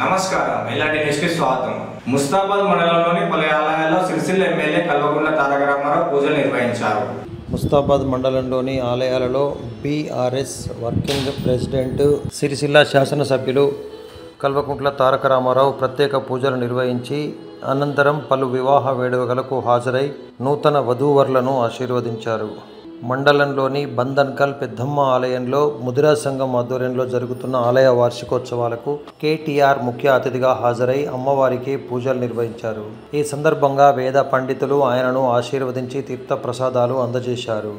నమస్కారం ఎల్ఆర్టీ న్యూస్కి స్వాగతం. ముస్తాబాద్ మండలంలోని పలు ఆలయాల్లో సిరిసిల్ల ఎమ్మెల్యే కల్వకుంట్ల తారక రామారావు పూజలు నిర్వహించారు. ముస్తాబాద్ మండలంలోని ఆలయాలలో బీఆర్ఎస్ వర్కింగ్ ప్రెసిడెంట్ సిరిసిల్ల శాసనసభ్యులు కల్వకుంట్ల తారక రామారావు ప్రత్యేక పూజలు నిర్వహించి అనంతరం పలు వివాహ వేడుకలకు హాజరై నూతన వధూవరులను ఆశీర్వదించారు. మండలంలోని బంధన్కల్ పెద్దమ్మ ఆలయంలో ముదిరా సంఘం ఆధ్వర్యంలో జరుగుతున్న ఆలయ వార్షికోత్సవాలకు కేటీఆర్ ముఖ్య అతిథిగా హాజరై అమ్మవారికి పూజలు నిర్వహించారు. ఈ సందర్భంగా వేద పండితులు ఆయనను ఆశీర్వదించి తీర్థ ప్రసాదాలు అందజేశారు.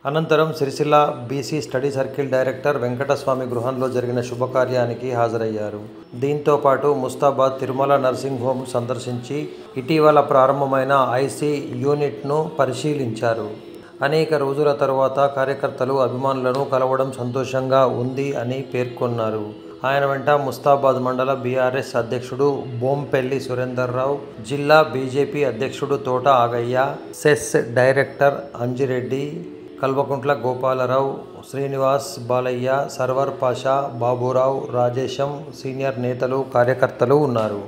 అనంతరం Sircilla BC study circle director Venkataswamy గృహంలో జరిగిన శుభకార్యానికి హాజరయ్యారు. దీంతో పాటు ముస్తాబాద్ తిరుమల నర్సింగ్ హోమ్ సందర్శించి ఇటీవల ప్రారంభమైన ఐసీ యూనిట్ను పరిశీలించారు. అనేక రోజుల తర్వాత కార్యకర్తలు అభిమానులను కలవడం సంతోషంగా ఉంది అని పేర్కొన్నారు. ఆయన వెంట ముస్తాబాద్ మండల బీఆర్ఎస్ అధ్యక్షుడు బోంపెల్లి సురేందర్రావు, జిల్లా బీజేపీ అధ్యక్షుడు Thota Agaiah, CESS director Anjireddy, Kalvakuntla Gopalarao, Srinivas, Balaiah, Sarvar Pasha, Baburao, Rajesham, senior నేతలు కార్యకర్తలు ఉన్నారు.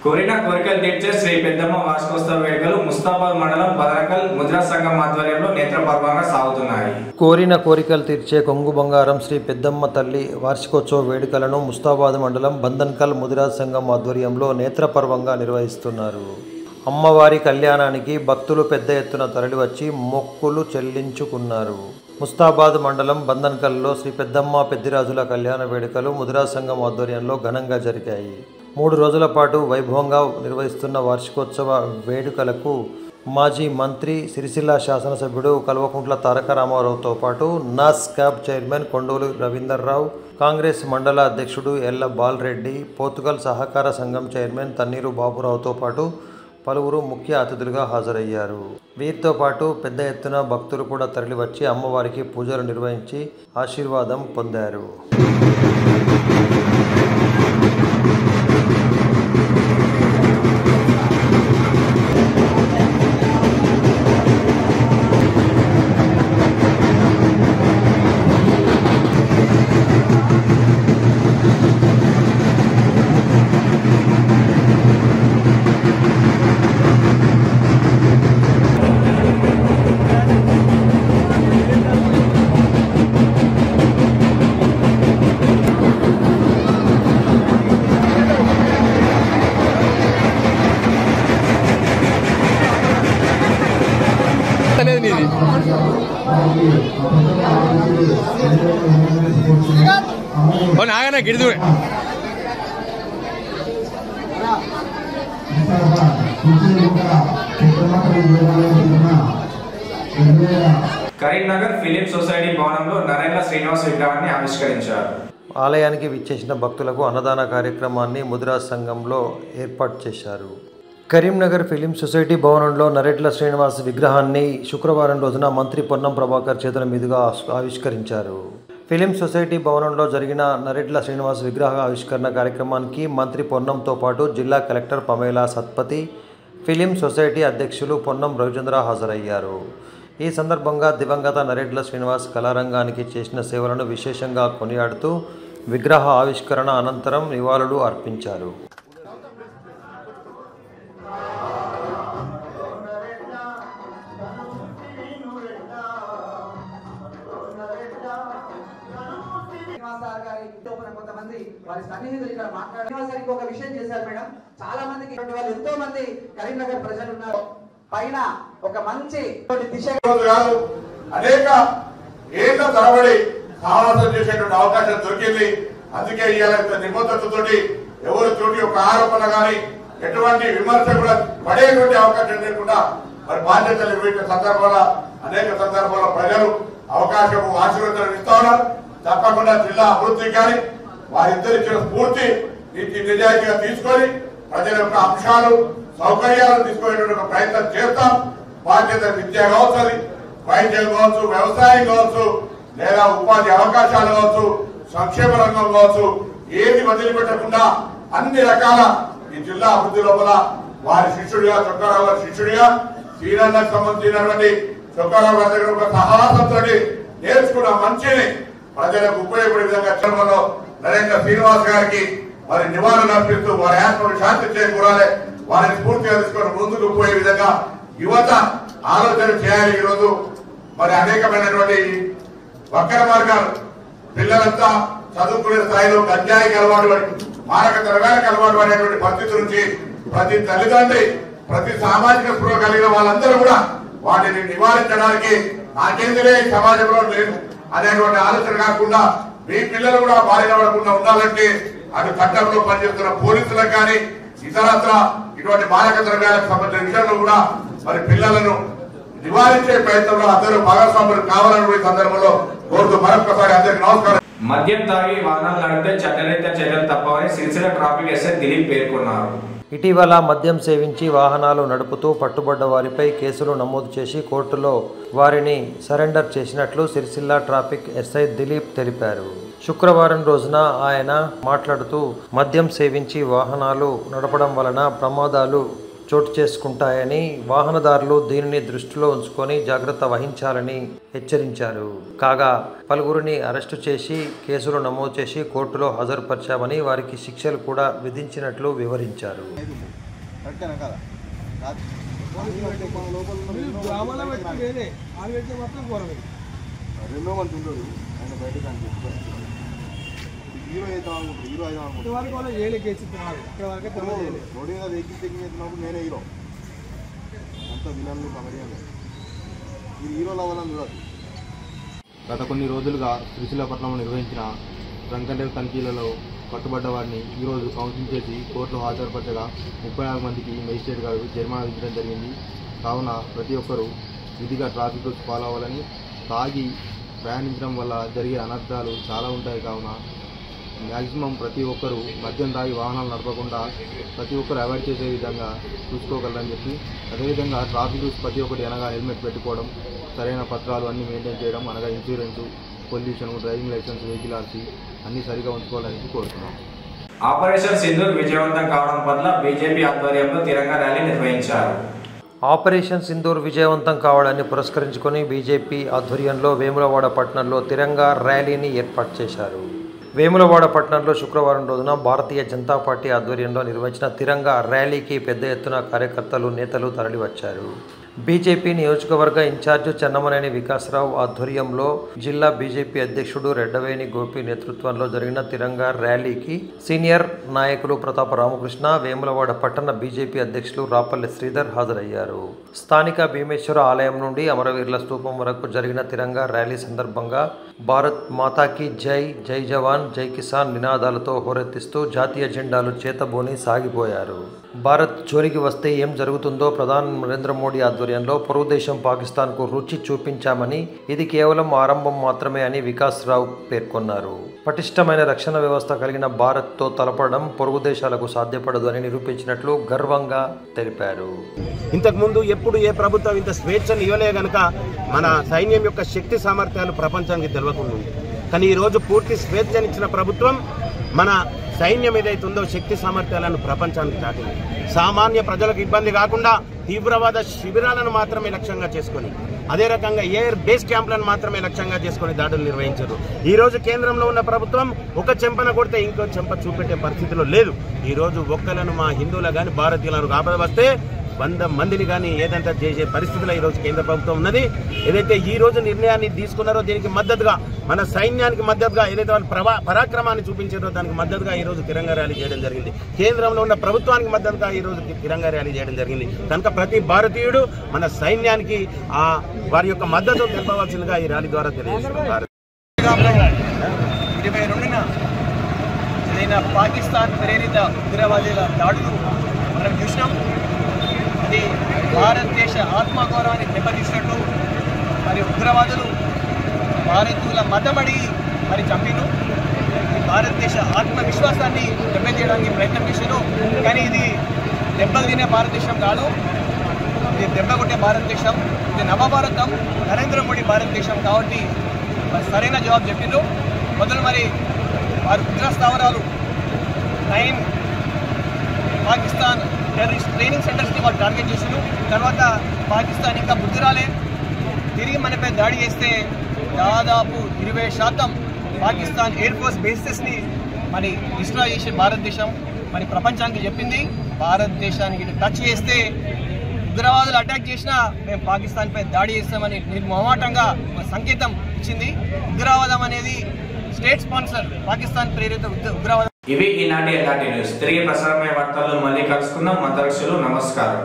కోరిన కోరికలు తీర్చే శ్రీ పెద్దమ్మ వార్షికోత్సవ వేడుకలు ముస్తాబాద్ మండలం బంధన్కల్ ముదిరా సంఘం ఆధ్వర్యంలో నేత్రపర్వంగా సాగుతున్నాయి. కోరిన కోరికలు తీర్చే కొంగు బంగారం శ్రీ పెద్దమ్మ తల్లి వార్షికోత్సవ వేడుకలను ముస్తాబాద్ మండలం బంధన్కల్ ముదిరా సంఘం ఆధ్వర్యంలో నేత్రపర్వంగా నిర్వహిస్తున్నారు. అమ్మవారి కళ్యాణానికి భక్తులు పెద్ద ఎత్తున తరలివచ్చి మొక్కులు చెల్లించుకున్నారు. ముస్తాబాద్ మండలం బంధన్కల్లో శ్రీ పెద్దమ్మ పెద్దిరాజుల కళ్యాణ వేడుకలు ముదిరా సంఘం ఆధ్వర్యంలో ఘనంగా జరిగాయి. 3 రోజుల పాటు వైభవంగా నిర్వహిస్తున్న వార్షికోత్సవ వేడుకలకు మాజీ మంత్రి సిరిసిల్ల శాసనసభ్యుడు కల్వకుంట్ల తారక రామారావుతో పాటు నాస్ క్యాబ్ చైర్మన్ కొండూరు రవీందర్రావు, కాంగ్రెస్ మండల అధ్యక్షుడు ఎల్ల బాలరెడ్డి, పోతుగల్ సహకార సంఘం చైర్మన్ తన్నీరు బాబురావుతో పాటు పలువురు ముఖ్య అతిథులుగా హాజరయ్యారు. వీరితో పాటు పెద్ద ఎత్తున భక్తులు కూడా తరలివచ్చి అమ్మవారికి పూజలు నిర్వహించి ఆశీర్వాదం పొందారు. నాగనా గిడిదు కరీంనగర్ ఫిలిం సొసైటీ భవనంలో నరేంద్ర శ్రీనివాస్ విగ్రహాన్ని ఆవిష్కరించారు. ఆలయానికి విచ్చేసిన భక్తులకు అన్నదాన కార్యక్రమాన్ని ముదిరా సంఘంలో ఏర్పాటు చేశారు. కరీంనగర్ ఫిలిం సొసైటీ భవనంలో నరేట్ల శ్రీనివాస్ విగ్రహాన్ని శుక్రవారం రోజున మంత్రి పొన్నం ప్రభాకర్ చేతుల మీదుగా ఆవిష్కరించారు. ఫిలిం సొసైటీ భవనంలో జరిగిన నరేట్ల శ్రీనివాస్ విగ్రహ ఆవిష్కరణ కార్యక్రమానికి మంత్రి పొన్నంతో పాటు జిల్లా collector Pamela Satpathy, film society అధ్యక్షులు పొన్నం రవిచంద్ర హాజరయ్యారు. ఈ సందర్భంగా దివంగత నరేడ్ల శ్రీనివాస్ కళారంగానికి చేసిన సేవలను విశేషంగా కొనియాడుతూ విగ్రహ ఆవిష్కరణ అనంతరం నివాళులు అర్పించారు. కొంతమంది వారి సన్నిహితులు ఇక్కడ మాట్లాడడానికి ఒక విషయం చేశారు మేడం. చాలా మందికి వాళ్ళు ఎంతో మంది కరీంనగర్ ప్రజలు ఉన్నారు. పైన ఒక మంచి దిశ కాదు అనేక ఏళ్ల తరబడి సాహసం చేసేటువంటి అవకాశం దొరికింది. అందుకే ఇవాళ నిబద్ధతతోటి ఎవరి తోటి ఒక ఆరోపణ కానీ ఎటువంటి విమర్శ కూడా పడేటువంటి అవకాశం లేకుండా మరి బాధ్యతలు నిర్వహించిన సందర్భంలో అనేక సందర్భాల్లో ప్రజలు అవకాశం ఆశీర్వదనం ఇస్తా ఉన్నారు. తప్పకుండా జిల్లా అభివృద్ధి కానీ వారిద్దరు ఇచ్చిన స్ఫూర్తి నిజాయితీగా తీసుకొని ప్రజల యొక్క అంశాలు సౌకర్యాలను తీసుకునేటువంటి ఒక ప్రయత్నం చేస్తాం. బాధ్యత విద్య కావచ్చు, వైద్యం కావచ్చు, వ్యవసాయం కావచ్చు, లేదా ఉపాధి అవకాశాలు కావచ్చు, సంక్షేమ రంగం కావచ్చు, ఏది వదిలిపెట్టకుండా అన్ని రకాల ఈ జిల్లా అభివృద్ధి లోపల వారి శిష్యుడిగా చొక్కారావు గారి శిష్యుడిగా శ్రీరంగకు సంబంధించినటువంటి చొక్కారావు గారి దగ్గర ఒక సాహసంతో నేర్చుకున్న మంచిని ప్రజలకు ఉపయోగపడే విధంగా చర్మలో నరేంద్ర శ్రీనివాస్ గారికి మరి నివారణ అర్పిస్తూ వారి ఆత్మకు శాంతి చేకూరాలి, వారిని స్ఫూర్తిగా తీసుకొని ముందుకు పోయే విధంగా యువత ఆలోచన చేయాలి. ఈరోజు మరి అనేకమైనటువంటి వక్ర మార్గాలు పిల్లలంతా చదువుకునే స్థాయిలో గంజాయికి అలవాటు పడి మారక ద్రవ్యాలకు అలవాటు పడేటువంటి పరిస్థితి నుంచి ప్రతి తల్లిదండ్రి ప్రతి సామాజిక స్పృహ కలిగిన వాళ్ళందరూ కూడా వాటిని నివారించడానికి నాకేందిలే సమాజంలో లేదు అనేటువంటి ఆలోచన కాకుండా మీ పిల్లలు కూడా బారిన పడకుండా ఉండాలంటే అటు చట్టంలో పనిచేస్తున్న పోలీసులకు కానీ ఇతరత్ర ఇటువంటి మారక ద్రవ్యాలకు సంబంధించిన విషయంలో కూడా మరి పిల్లలను నివారించే ప్రయత్నంలో అందరూ భాగస్వాములు కావాలని సందర్భంలో కోరుతూ మరొకసారి అందరికీ నమస్కారం. మద్యం తాగి వాహనాలు నడిపితే చట్టరీత్యా చర్యలు తప్పవని సిరిసిల్ల ట్రాఫిక్ ఎస్ఐ దిలీప్ పేర్కొన్నారు. ఇటీవల మద్యం సేవించి వాహనాలు నడుపుతూ పట్టుబడ్డ వారిపై కేసులు నమోదు చేసి కోర్టులో వారిని సరెండర్ చేసినట్లు సిరిసిల్ల ట్రాఫిక్ ఎస్ఐ దిలీప్ తెలిపారు. శుక్రవారం రోజున ఆయన మాట్లాడుతూ మద్యం సేవించి వాహనాలు నడపడం వలన ప్రమాదాలు చోటు చేసుకుంటాయని వాహనదారులు దీనిని దృష్టిలో ఉంచుకొని జాగ్రత్త వహించాలని హెచ్చరించారు. కాగా పలువురిని అరెస్టు చేసి కేసులు నమోదు చేసి కోర్టులో హాజరుపరిచామని వారికి శిక్షలు కూడా విధించినట్లు వివరించారు. హీరో నేనే హీరో అంత విలన్లు కమెడియన్ ఇది హీరోల వల్ల చూడదు. గత కొన్ని రోజులుగా శ్రీశైలపట్నంలో నిర్వహించిన డ్రంక్ అండ్ డ్రైవ్ తనిఖీలలో పట్టుబడ్డ వారిని ఈరోజు కౌన్సిలింగ్ చేసి కోర్టులో హాజరుపరచగా 34 మందికి మేజిస్ట్రేట్ గారు జరిమానా విధించడం జరిగింది. కావున ప్రతి ఒక్కరూ విధిగా ట్రాఫిక్ రూల్స్ ఫాలో అవ్వాలని, తాగి ప్రయాణించడం వల్ల జరిగే అనర్థాలు చాలా ఉంటాయి. కావున మ్యాక్సిమం ప్రతి ఒక్కరూ మద్యం తాగి వాహనాలు నడపకుండా ప్రతి ఒక్కరు అవాయిడ్ చేసే విధంగా చూసుకోగలరని చెప్పి, అదేవిధంగా ట్రాఫిక్ రూల్స్ ప్రతి ఒక్కటి అనగా హెల్మెట్ పెట్టుకోవడం, సరైన పత్రాలు అన్నీ మెయింటైన్ చేయడం, అనగా insurance, pollution, driving licence, vehicle RC అన్నీ సరిగా ఉంచుకోవాలని కోరుతున్నాం. ఆపరేషన్ సింధూర్ విజయవంతం కావడం పట్ల బీజేపీ ఆధ్వర్యంలో తిరంగా ర్యాలీ నిర్వహించారు. ఆపరేషన్ సింధూర్ విజయవంతం కావడాన్ని పురస్కరించుకొని బీజేపీ ఆధ్వర్యంలో వేములవాడ పట్టణంలో తిరంగా ర్యాలీని ఏర్పాటు చేశారు. వేములవాడ పట్టణంలో శుక్రవారం రోజున భారతీయ జనతా పార్టీ ఆధ్వర్యంలో నిర్వహించిన తిరంగా ర్యాలీకి పెద్ద ఎత్తున కార్యకర్తలు, నేతలు తరలివచ్చారు. బీజేపీ నియోజకవర్గ ఇన్ఛార్జ్ చెన్నమనేని వికాసరావు ఆధ్వర్యంలో జిల్లా బీజేపీ అధ్యక్షుడు రెడ్డవేణి గోపి నేతృత్వంలో జరిగిన తిరంగా ర్యాలీకి సీనియర్ నాయకులు ప్రతాప రామకృష్ణ, వేములవాడ పట్టణ బీజేపీ అధ్యక్షులు రాపల్లి శ్రీధర్ హాజరయ్యారు. స్థానిక భీమేశ్వర ఆలయం నుండి అమరవీరుల స్తూపం వరకు జరిగిన తిరంగా ర్యాలీ సందర్భంగా భారత్ మాతాకి జై, జై జవాన్, జై కిసాన్ నినాదాలతో హోరెత్తిస్తూ జాతీయ జెండాలు చేతబూని సాగిపోయారు. భారత్ జోలికి వస్తే ఏం జరుగుతుందో ప్రధాని నరేంద్ర మోడీ ఆధ్వర్యంలో పొరుగు దేశం పాకిస్తాన్కు రుచి చూపించామని, ఇది కేవలం ఆరంభం మాత్రమే అని వికాస్ రావు పేర్కొన్నారు. పటిష్టమైన రక్షణ వ్యవస్థ కలిగిన భారత్తో తలపడడం పొరుగు దేశాలకు సాధ్యపడదు అని నిరూపించినట్లు గర్వంగా తెలిపారు. ఇంతకుముందు ఎప్పుడు ఏ ప్రభుత్వం ఇంత స్వేచ్ఛను ఇవ్వలే గనక మన సైన్యం యొక్క శక్తి సామర్థ్యాలు ప్రపంచానికి తెలియకుండా ఉంది. కానీ ఈరోజు పూర్తి స్వేచ్ఛనిచ్చిన ప్రభుత్వం మన సైన్యం ఏదైతే ఉందో శక్తి సామర్థ్యాలను ప్రపంచానికి చాటింది. సామాన్య ప్రజలకు ఇబ్బంది కాకుండా తీవ్రవాద శిబిరాలను మాత్రమే లక్ష్యంగా చేసుకొని, అదే రకంగా ఎయిర్ బేస్ క్యాంపులను మాత్రమే లక్ష్యంగా చేసుకొని దాడులు నిర్వహించారు. ఈ రోజు కేంద్రంలో ఉన్న ప్రభుత్వం ఒక చెంపన కొడితే ఇంకో చెంప చూపెట్టే పరిస్థితిలో లేదు. ఈ రోజు ఒక్కలను మా హిందువుల కానీ భారతీయులను కాపద వస్తే 100 మందిని కానీ ఏదంతా చేసే పరిస్థితిలో ఈరోజు కేంద్ర ప్రభుత్వం ఉన్నది. ఏదైతే ఈ రోజు నిర్ణయాన్ని తీసుకున్నారో దీనికి మద్దతుగా, మన సైన్యానికి మద్దతుగా, ఏదైతే వాళ్ళు పరాక్రమాన్ని చూపించారో దానికి మద్దతుగా ఈరోజు తిరంగా ర్యాలీ చేయడం జరిగింది. కేంద్రంలో ఉన్న ప్రభుత్వానికి మద్దతుగా ఈరోజు తిరంగా ర్యాలీ చేయడం జరిగింది. కనుక ప్రతి భారతీయుడు మన సైన్యానికి వారి యొక్క మద్దతు తెలపవలసిందిగా ఈ ర్యాలీ ద్వారా తెలియజేస్తున్నారు. 22న జరిగిన పాకిస్తాన్ ప్రేరిత ఉగ్రవాదుల దాడులు మనం చూసినాం. అది భారతదేశ ఆత్మగౌరవాన్ని దెబ్బతీసినట్టు, మరి ఉగ్రవాదులు భారతీయుల మతమడి మరి చంపిను. ఈ భారతదేశ ఆత్మవిశ్వాసాన్ని దెబ్బతీయడానికి ప్రయత్నం చేశారు. కానీ ఇది దెబ్బలు తినే భారతదేశం కాదు, ఇది దెబ్బ కొట్టే భారతదేశం. ఇది నవభారతం, నరేంద్ర మోడీ భారతదేశం. కాబట్టి సరైన జవాబు చెప్పిండ్రు. మొదలు మరి వారి ఉగ్ర స్థావరాలు 9 పాకిస్తాన్ టెర్రరిస్ట్ ట్రైనింగ్ సెంటర్స్ని వాళ్ళు టార్గెట్ చేశారు. తర్వాత పాకిస్తాన్ ఇంకా బుద్ధి రాలే, తిరిగి మనపై దాడి చేస్తే దాదాపు 20% పాకిస్తాన్ ఎయిర్ ఫోర్స్ బేసెస్ని మరి డిస్ట్రాయ్ చేసే భారతదేశం మరి ప్రపంచానికి చెప్పింది. భారతదేశానికి టచ్ చేస్తే ఉగ్రవాదులు అటాక్ చేసినా మేము పాకిస్తాన్పై దాడి చేస్తామని నిర్మోహమాటంగా ఒక సంకేతం ఇచ్చింది. ఉగ్రవాదం అనేది స్టేట్ స్పాన్సర్, పాకిస్తాన్ ప్రేరిత ఉగ్రవాదం. ఇవి ఈనాటి న్యూస్. తిరిగి ప్రసారమయ్యే వార్తల్లో మళ్ళీ కలుసుకుందాం. మంత్రక్షులు నమస్కారం.